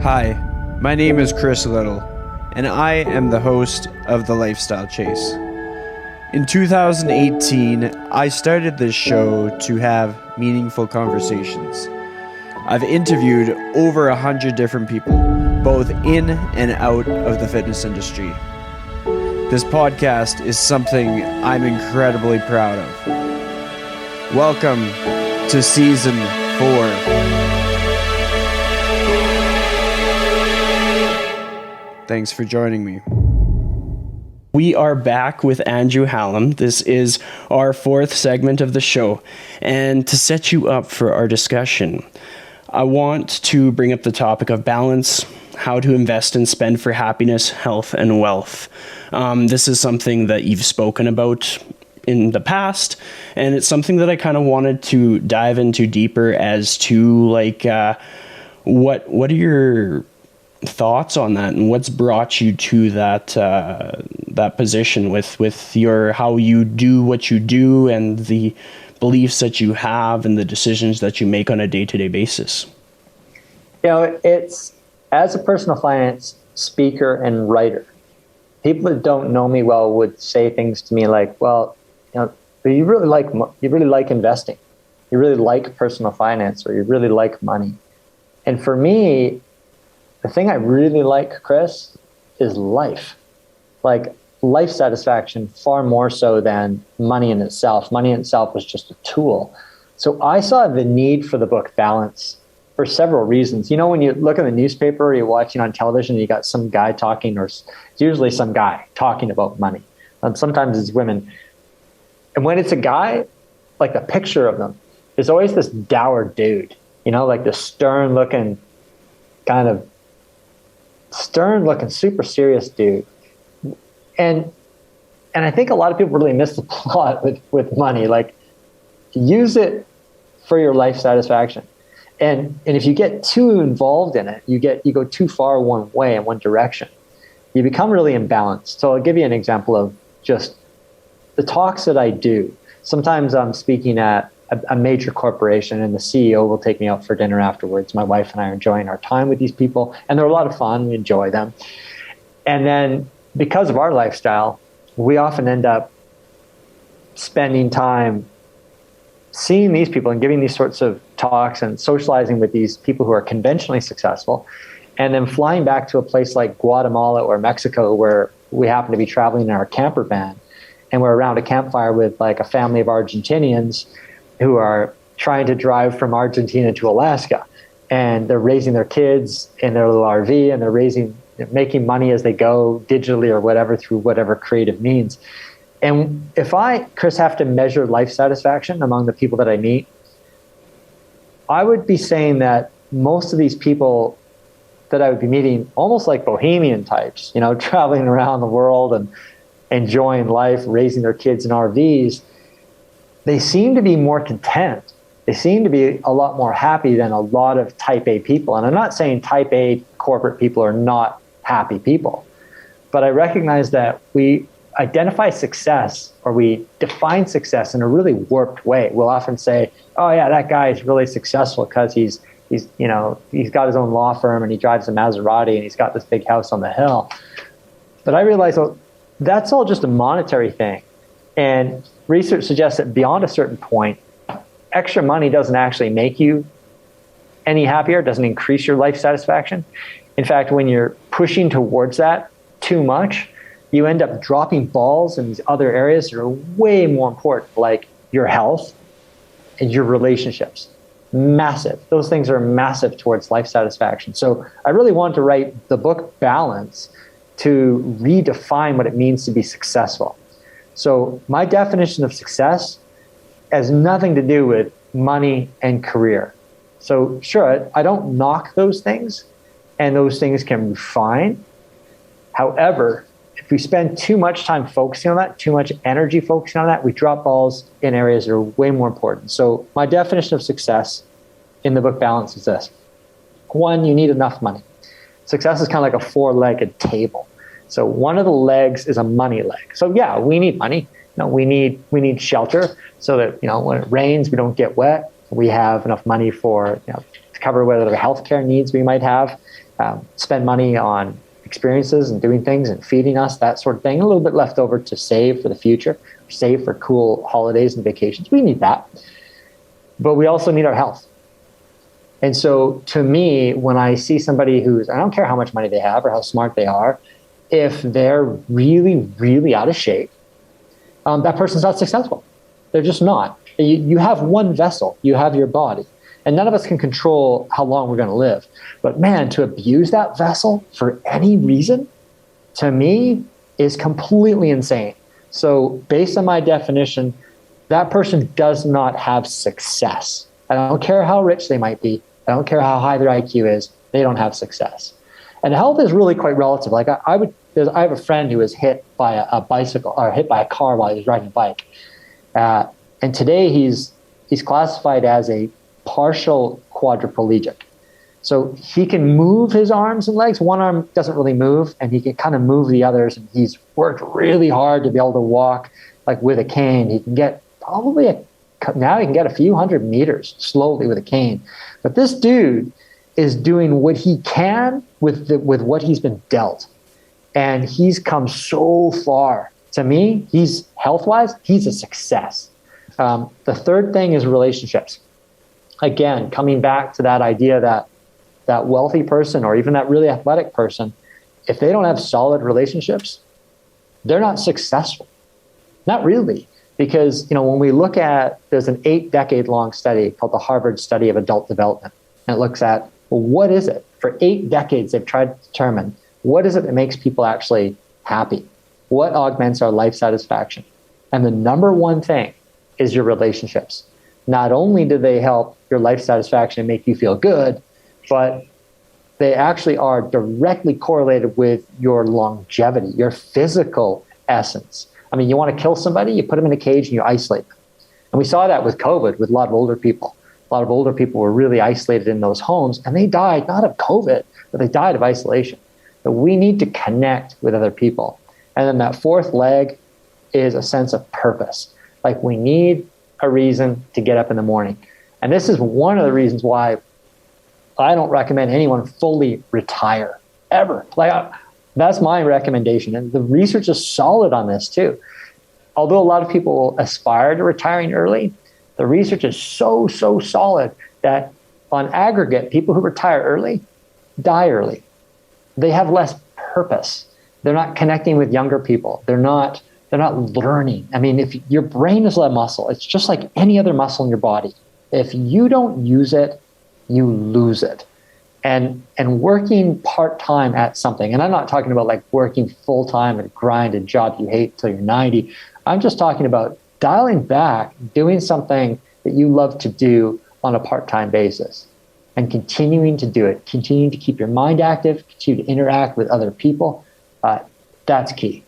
Hi, my name is Chris Little, and I am the host of The Lifestyle Chase. In 2018, I started this show to have meaningful conversations. I've interviewed over 100 different people, both in and out of the fitness industry. This podcast is something I'm incredibly proud of. Welcome to Season 4. Thanks for joining me. We are back with Andrew Hallam. This is our fourth segment of the show. And to set you up for our discussion, I want to bring up the topic of balance, how to invest and spend for happiness, health, and wealth. This is something that you've spoken about in the past, and it's something that I kind of wanted to dive into deeper as to what are your thoughts on that, and what's brought you to that position with your how you do what you do and the beliefs that you have and the decisions that you make on a day-to-day basis? It's as a personal finance speaker and writer, people that don't know me well would say things to me like, well, you really like investing, you really like personal finance, or you really like money. And for me, the thing I really like, Chris, is life. Like life satisfaction far more so than money in itself. Money in itself was just a tool. So I saw the need for the book Balance for several reasons. When you look in the newspaper or you're watching on television, you got some guy talking, or it's usually some guy talking about money. Sometimes it's women. And when it's a guy, like the picture of them, there's always this dour dude, like this stern-looking, super serious dude. And I think a lot of people really miss the plot with money. Like, use it for your life satisfaction. And if you get too involved in it, you go too far one way in one direction. You become really imbalanced. So I'll give you an example of just the talks that I do. Sometimes I'm speaking at a major corporation, and the CEO will take me out for dinner afterwards. My wife and I are enjoying our time with these people, and they're a lot of fun. We enjoy them. And then because of our lifestyle, we often end up spending time seeing these people and giving these sorts of talks and socializing with these people who are conventionally successful, and then flying back to a place like Guatemala or Mexico, where we happen to be traveling in our camper van, and we're around a campfire with like a family of Argentinians who are trying to drive from Argentina to Alaska, and they're raising their kids in their little RV, and they're making money as they go digitally or whatever through whatever creative means. And if I, Chris, have to measure life satisfaction among the people that I meet, I would be saying that most of these people that I would be meeting, almost like bohemian types, traveling around the world and enjoying life, raising their kids in RVs, they seem to be more content. They seem to be a lot more happy than a lot of type A people. And I'm not saying type A corporate people are not happy people, but I recognize that we identify success, or we define success in a really warped way. We'll often say, oh yeah, that guy is really successful because he's got his own law firm, and he drives a Maserati, and he's got this big house on the hill. But I realize, well, that's all just a monetary thing. And research suggests that beyond a certain point, extra money doesn't actually make you any happier, doesn't increase your life satisfaction. In fact, when you're pushing towards that too much, you end up dropping balls in these other areas that are way more important, like your health and your relationships. Massive. Those things are massive towards life satisfaction. So I really wanted to write the book Balance to redefine what it means to be successful. So my definition of success has nothing to do with money and career. So sure, I don't knock those things, and those things can be fine. However, if we spend too much time focusing on that, too much energy focusing on that, we drop balls in areas that are way more important. So my definition of success in the book Balance is this. One, you need enough money. Success is kind of like a four-legged table. So one of the legs is a money leg. So yeah, we need money. We need shelter so that when it rains, we don't get wet. We have enough money for to cover whatever healthcare needs we might have. spend money on experiences and doing things and feeding us, that sort of thing. A little bit left over to save for the future, save for cool holidays and vacations. We need that. But we also need our health. And so to me, when I see somebody I don't care how much money they have or how smart they are, if they're really, really out of shape, that person's not successful. They're just not. You have one vessel, you have your body. And none of us can control how long we're going to live. But man, to abuse that vessel for any reason, to me, is completely insane. So based on my definition, that person does not have success. I don't care how rich they might be. I don't care how high their IQ is. They don't have success. And health is really quite relative. Like I have a friend who was hit by a bicycle or hit by a car while he was riding a bike. And today he's classified as a partial quadriplegic. So he can move his arms and legs. One arm doesn't really move, and he can kind of move the others. And he's worked really hard to be able to walk like with a cane. He can get now he can get a few hundred meters slowly with a cane. But this dude is doing what he can with what he's been dealt. And he's come so far. To me, he's health-wise, he's a success. The third thing is relationships. Again, coming back to that idea that wealthy person or even that really athletic person, if they don't have solid relationships, they're not successful. Not really. Because, when we look at, there's an 8-decade-long study called the Harvard Study of Adult Development. And it looks at, well, what is it? For 8 decades, they've tried to determine what is it that makes people actually happy? What augments our life satisfaction? And the number one thing is your relationships. Not only do they help your life satisfaction and make you feel good, but they actually are directly correlated with your longevity, your physical essence. I mean, you want to kill somebody, you put them in a cage and you isolate them. And we saw that with COVID with a lot of older people. A lot of older people were really isolated in those homes, and they died not of COVID, but they died of isolation. But we need to connect with other people. And then that fourth leg is a sense of purpose. Like we need a reason to get up in the morning. And this is one of the reasons why I don't recommend anyone fully retire ever. That's my recommendation. And the research is solid on this too. Although a lot of people aspire to retiring early, the research is so solid that on aggregate, people who retire early die early. They have less purpose. They're not connecting with younger people. They're not learning. I mean, if your brain is a muscle, it's just like any other muscle in your body. If you don't use it, you lose it. And working part-time at something, and I'm not talking about like working full-time at a grind, a job you hate till you're 90. I'm just talking about dialing back, doing something that you love to do on a part-time basis and continuing to do it, continuing to keep your mind active, continue to interact with other people. That's key.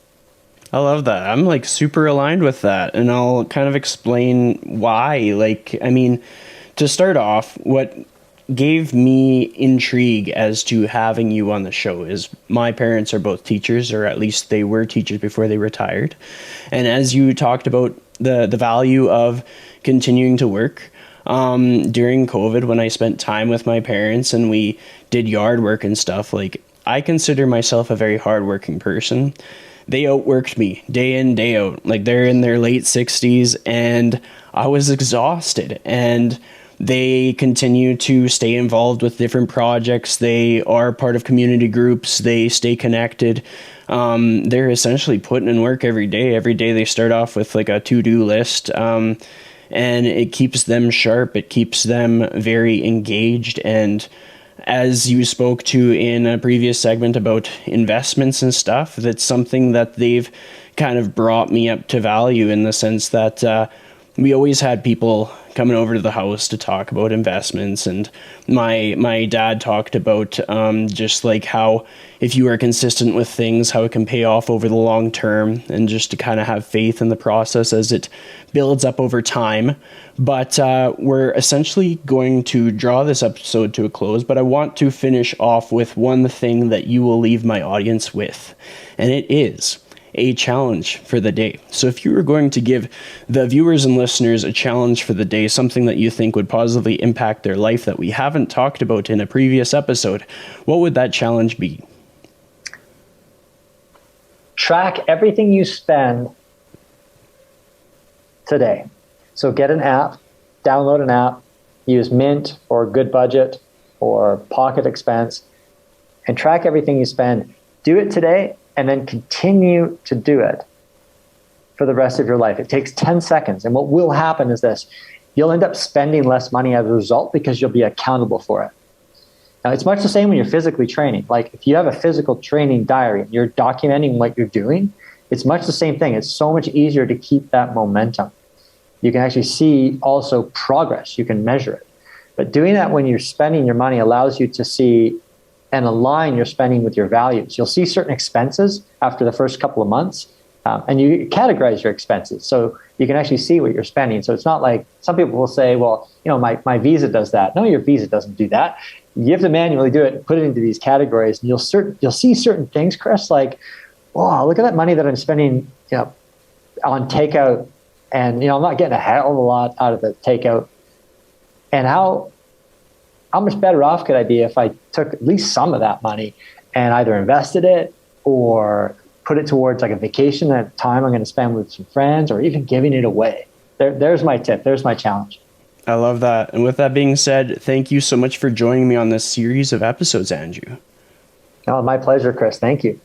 I love that. I'm like super aligned with that. And I'll kind of explain why. To start off, what gave me intrigue as to having you on the show is my parents are both teachers, or at least they were teachers before they retired. And as you talked about the value of continuing to work, during COVID, when I spent time with my parents and we did yard work and stuff, I consider myself a very hardworking person. They outworked me day in, day out. They're in their late 60s and I was exhausted, and they continue to stay involved with different projects. They are part of community groups. They stay connected. They're essentially putting in work every day. Every day they start off with a to-do list, and it keeps them sharp. It keeps them very engaged. And as you spoke to in a previous segment about investments and stuff, that's something that they've kind of brought me up to value, in the sense that we always had people coming over to the house to talk about investments. And my dad talked about just how if you are consistent with things, how it can pay off over the long term, and just to kind of have faith in the process as it builds up over time. But we're essentially going to draw this episode to a close, but I want to finish off with one thing that you will leave my audience with. And it is, a challenge for the day. So if you were going to give the viewers and listeners a challenge for the day, something that you think would positively impact their life that we haven't talked about in a previous episode, what would that challenge be? Track everything you spend today. So get an app, download an app, use Mint or Good Budget or Pocket Expense, and track everything you spend. Do it today and then continue to do it for the rest of your life. It takes 10 seconds. And what will happen is this: you'll end up spending less money as a result because you'll be accountable for it. Now, it's much the same when you're physically training. Like if you have a physical training diary and you're documenting what you're doing, it's much the same thing. It's so much easier to keep that momentum. You can actually see also progress. You can measure it. But doing that when you're spending your money allows you to see and align your spending with your values. You'll see certain expenses after the first couple of months, and you categorize your expenses. So you can actually see what you're spending. So it's not like some people will say, well, my Visa does that. No, your Visa doesn't do that. You have to manually do it and put it into these categories, and you'll see certain things, Chris, like, wow, look at that money that I'm spending on takeout, and I'm not getting a hell of a lot out of the takeout. And how much better off could I be if I took at least some of that money and either invested it or put it towards like a vacation at a time I'm going to spend with some friends, or even giving it away? There's my tip. There's my challenge. I love that. And with that being said, thank you so much for joining me on this series of episodes, Andrew. Oh, my pleasure, Chris. Thank you.